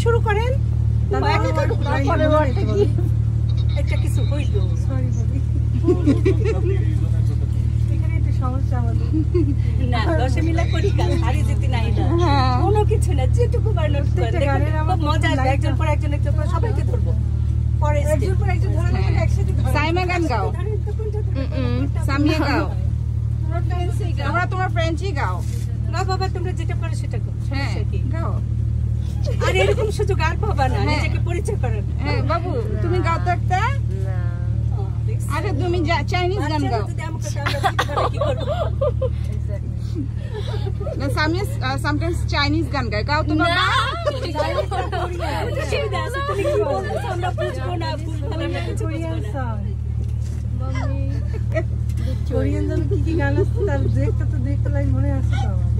শুরু করেন। একটা কিছু হইল, সরি বলি, এখানে একটু সমস্যা আমাদের। না 10 মিলা করি কাজ, হারি যেতে নাই না, কোনো কিছু না, যেটুকু বানানোর খুব মজা আসবে। একজন পর একজন সবাইকে ধরবো, পরে একজন পর একজন ধরে একসাথে। সাইমা গান গাও, সামিয়া গাও, আমরা তোমার ফ্রেঞ্চই গাও। না বাবা, তোমরা যেটা পারো সেটা করো। হ্যাঁ গাও। আর এরকম সুযোগ আর পাবা না, নিজেকে পরিচয় করেন। হ্যাঁ বাবু, তুমি গাও তো একটা। আরে তুমি চাইনিজ গান গাও। না সামিয়া সামটাইমস চাইনিজ গান গায়, গাও তো বাবা। কোরিয়ান জানো কি কি গান আছে, তার দেখতে তো দেখতে লাগে মনে আছে তো আমার।